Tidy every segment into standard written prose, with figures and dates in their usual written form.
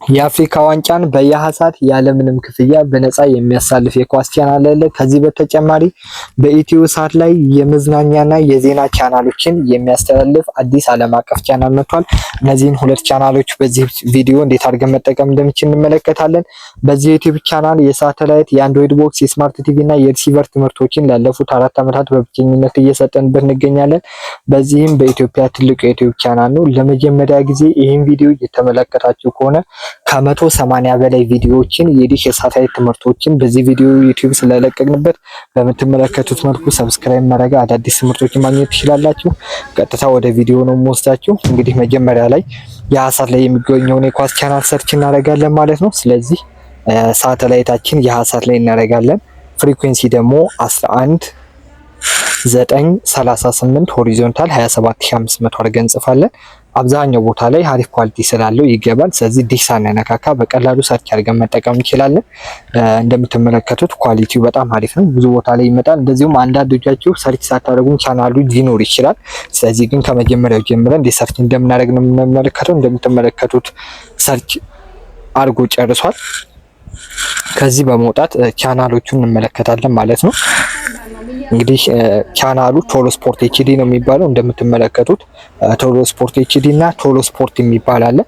የአፍሪካ ዋንጫን በየሀሳት ያለምንም ክፍያ በነፃ የሚያሳልፍ የኳስ ቻናል አለ። ከዚህ በተጨማሪ በኢትዮ ሳት ላይ የመዝናኛና የዜና ቻናሎችን የሚያስተላልፍ አዲስ ዓለም አቀፍ ቻናል መጥቷል። እነዚህን ሁለት ቻናሎች በዚህ ቪዲዮ እንዴት አድርገን መጠቀም እንደምንችል እንመለከታለን። በዚህ ዩቲዩብ ቻናል የሳተላይት፣ የአንድሮይድ ቦክስ፣ የስማርት ቲቪ እና የሪሲቨር ትምህርቶችን ላለፉት 4 ዓመታት በብቸኝነት እየሰጠንበት እንገኛለን። በዚህም በኢትዮጵያ ትልቁ የዩቲዩብ ቻናል ነው። ለመጀመሪያ ጊዜ ይህን ቪዲዮ እየተመለከታችሁ ከሆነ ከ180 በላይ ቪዲዮዎችን የዲሽ የሳተላይት ትምህርቶችን በዚህ ቪዲዮ ዩቲዩብ ስለለቀቅንበት በምትመለከቱት መልኩ ሰብስክራይብ ማድረግ አዳዲስ ትምህርቶችን ማግኘት ትችላላችሁ። ቀጥታ ወደ ቪዲዮ ነው የምወስዳችሁ። እንግዲህ መጀመሪያ ላይ የሀሳት ላይ የሚገኘውን የኳስ ቻናል ሰርች እናደርጋለን ማለት ነው። ስለዚህ ሳተላይታችን የሀሳት ላይ እናደርጋለን። ፍሪኩዌንሲ ደግሞ 11938 ሆሪዞንታል 27500 አድርገን እንጽፋለን። አብዛኛው ቦታ ላይ አሪፍ ኳሊቲ ስላለው ይገባል። ስለዚህ ዲሽ ሳንነካካ በቀላሉ ሰርች አድርገን መጠቀም እንችላለን። እንደምትመለከቱት ኳሊቲው በጣም አሪፍ ነው። ብዙ ቦታ ላይ ይመጣል። እንደዚሁም አንዳንዶቻችሁ ሰርች ሳታደርጉ ቻናሉ ሊኖር ይችላል። ስለዚህ ግን ከመጀመሪያው ጀምረን እንዴት ሰርች እንደምናደርግ ነው የምንመለከተው። እንደምትመለከቱት ሰርች አድርጎ ጨርሷል። ከዚህ በመውጣት ቻናሎቹን እንመለከታለን ማለት ነው። እንግዲህ ቻናሉ ቶሎ ስፖርት ኤችዲ ነው የሚባለው። እንደምትመለከቱት ቶሎ ስፖርት ኤችዲ እና ቶሎ ስፖርት የሚባል አለ።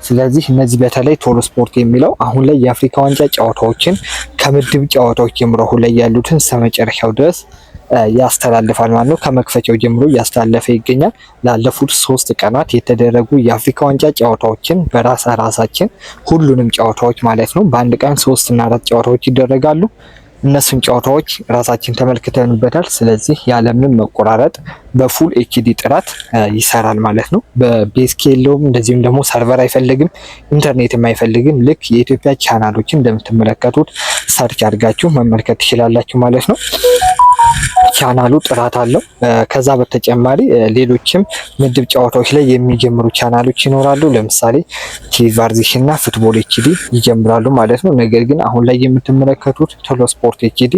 ስለዚህ እነዚህ በተለይ ቶሎ ስፖርት የሚለው አሁን ላይ የአፍሪካ ዋንጫ ጨዋታዎችን ከምድብ ጨዋታዎች ጀምሮ አሁን ላይ ያሉትን እስከመጨረሻው ድረስ ያስተላልፋል ማለት ነው። ከመክፈቻው ጀምሮ እያስተላለፈ ይገኛል። ላለፉት 3 ቀናት የተደረጉ የአፍሪካ ዋንጫ ጨዋታዎችን በራሳችን ሁሉንም ጨዋታዎች ማለት ነው በአንድ ቀን 3 እና 4 ጨዋታዎች ይደረጋሉ። እነሱን ጨዋታዎች ራሳችን ተመልክተንበታል። ስለዚህ ያለምንም መቆራረጥ በፉል ኤችዲ ጥራት ይሰራል ማለት ነው። በቤዝ የለውም። እንደዚሁም ደግሞ ሰርቨር አይፈልግም፣ ኢንተርኔትም አይፈልግም። ልክ የኢትዮጵያ ቻናሎችን እንደምትመለከቱት ሰርች አድርጋችሁ መመልከት ትችላላችሁ ማለት ነው። ቻናሉ ጥራት አለው። ከዛ በተጨማሪ ሌሎችም ምድብ ጨዋታዎች ላይ የሚጀምሩ ቻናሎች ይኖራሉ። ለምሳሌ ቲቫርዚሽ እና ፉትቦል ኤችዲ ይጀምራሉ ማለት ነው። ነገር ግን አሁን ላይ የምትመለከቱት ቶሎ ስፖርት ኤችዲ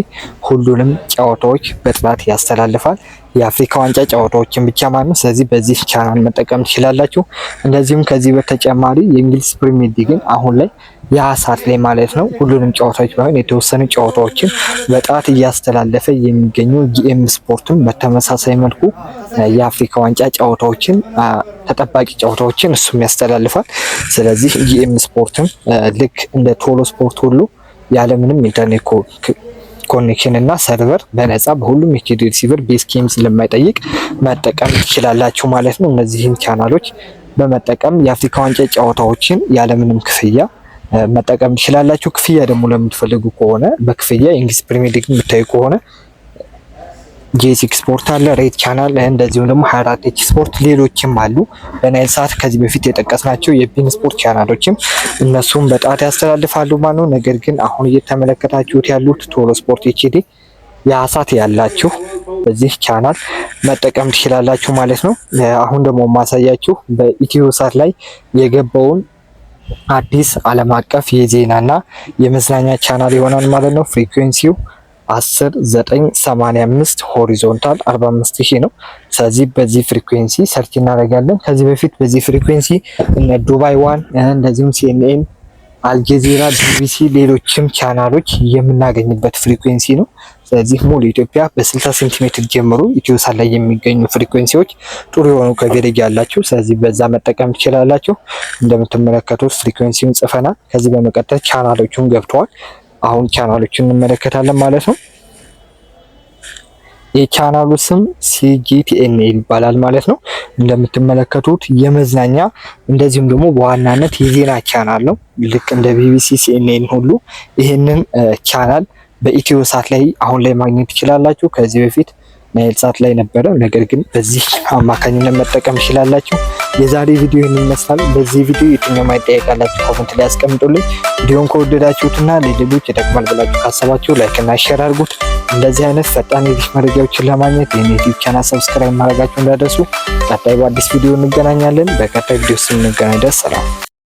ሁሉንም ጨዋታዎች በጥራት ያስተላልፋል። የአፍሪካ ዋንጫ ጨዋታዎችን ብቻ ማለት ነው። ስለዚህ በዚህ ቻናል መጠቀም ትችላላችሁ። እንደዚሁም ከዚህ በተጨማሪ የእንግሊዝ ፕሪሚየር ሊግን አሁን ላይ የሀሳት ላይ ማለት ነው ሁሉንም ጨዋታዎች ባይሆን የተወሰኑ ጨዋታዎችን በጥራት እያስተላለፈ የሚገኙ ጂኤም ስፖርትም በተመሳሳይ መልኩ የአፍሪካ ዋንጫ ጨዋታዎችን ተጠባቂ ጨዋታዎችን እሱም ያስተላልፋል። ስለዚህ ጂኤም ስፖርትም ልክ እንደ ቶሎ ስፖርት ሁሉ ያለምንም ኢንተርኔት ኮኔክሽን እና ሰርቨር በነፃ በሁሉም ኤችዲ ሪሲቨር ቤዝ ኬም ስለማይጠይቅ መጠቀም ትችላላችሁ ማለት ነው። እነዚህን ቻናሎች በመጠቀም የአፍሪካ ዋንጫ ጨዋታዎችን ያለምንም ክፍያ መጠቀም ትችላላችሁ። ክፍያ ደግሞ ለምትፈልጉ ከሆነ በክፍያ የእንግሊዝ ፕሪሚየር ሊግ የምታዩ ከሆነ ጄሲክ ስፖርት አለ፣ ሬድ ቻናል፣ እንደዚሁም ደግሞ 24 ስፖርት፣ ሌሎችም አሉ። በናይል ሳት ከዚህ በፊት የጠቀስናቸው የቢን ስፖርት ቻናሎችም እነሱም በጣት ያስተላልፋሉ ማለት ነው። ነገር ግን አሁን እየተመለከታችሁት ያሉት ቶሎ ስፖርት ኤችዲ የሀሳት ያላችሁ በዚህ ቻናል መጠቀም ትችላላችሁ ማለት ነው። አሁን ደግሞ ማሳያችሁ በኢትዮ ሳት ላይ የገባውን አዲስ ዓለም አቀፍ የዜናና የመዝናኛ ቻናል ይሆናል ማለት ነው። ፍሪኩዌንሲው 10985 ሆሪዞንታል 45000 ነው። ስለዚህ በዚህ ፍሪኩዌንሲ ሰርች እናደርጋለን። ከዚህ በፊት በዚህ ፍሪኩዌንሲ እነ ዱባይ ዋን እንደዚሁም ሲኤንኤን፣ አልጀዚራ፣ ቢቢሲ ሌሎችም ቻናሎች የምናገኝበት ፍሪኩዌንሲ ነው። ስለዚህ ሙሉ ኢትዮጵያ በ60 ሴንቲሜትር ጀምሮ ኢትዮ ሳት ላይ የሚገኙ ፍሪኩዌንሲዎች ጥሩ የሆኑ ከቬሬጅ ያላችሁ፣ ስለዚህ በዛ መጠቀም ትችላላችሁ። እንደምትመለከቱት ፍሪኩዌንሲውን ጽፈናል። ከዚህ በመቀጠል ቻናሎቹን ገብተዋል። አሁን ቻናሎቹን እንመለከታለን ማለት ነው። የቻናሉ ስም ሲጂቲኤንኤል ይባላል ማለት ነው። እንደምትመለከቱት የመዝናኛ እንደዚሁም ደግሞ በዋናነት የዜና ቻናል ነው። ልክ እንደ ቢቢሲ፣ ሲኤንኤን ሁሉ ይህንን ቻናል በኢትዮ ሳት ላይ አሁን ላይ ማግኘት ትችላላችሁ። ከዚህ በፊት ናይል ሳት ላይ ነበረ፣ ነገር ግን በዚህ አማካኝነት መጠቀም ትችላላችሁ። የዛሬ ቪዲዮ ይህን ይመስላል። በዚህ ቪዲዮ የትኛው ማይጠየቅ ያላችሁ ኮሜንት ላይ አስቀምጡልኝ። ቪዲዮን ከወደዳችሁትና ለሌሎች ይጠቅማል ብላችሁ ካሰባችሁ ላይክ እና ሼር አድርጉት። እንደዚህ አይነት ፈጣን የዲሽ መረጃዎችን ለማግኘት የኔ ዩቲዩብ ቻናል ሰብስክራይብ ማድረጋችሁ እንዳትረሱ። ቀጣይ በአዲስ ቪዲዮ እንገናኛለን። በቀጣይ ቪዲዮ ስንገናኝ ደስ ሰላም።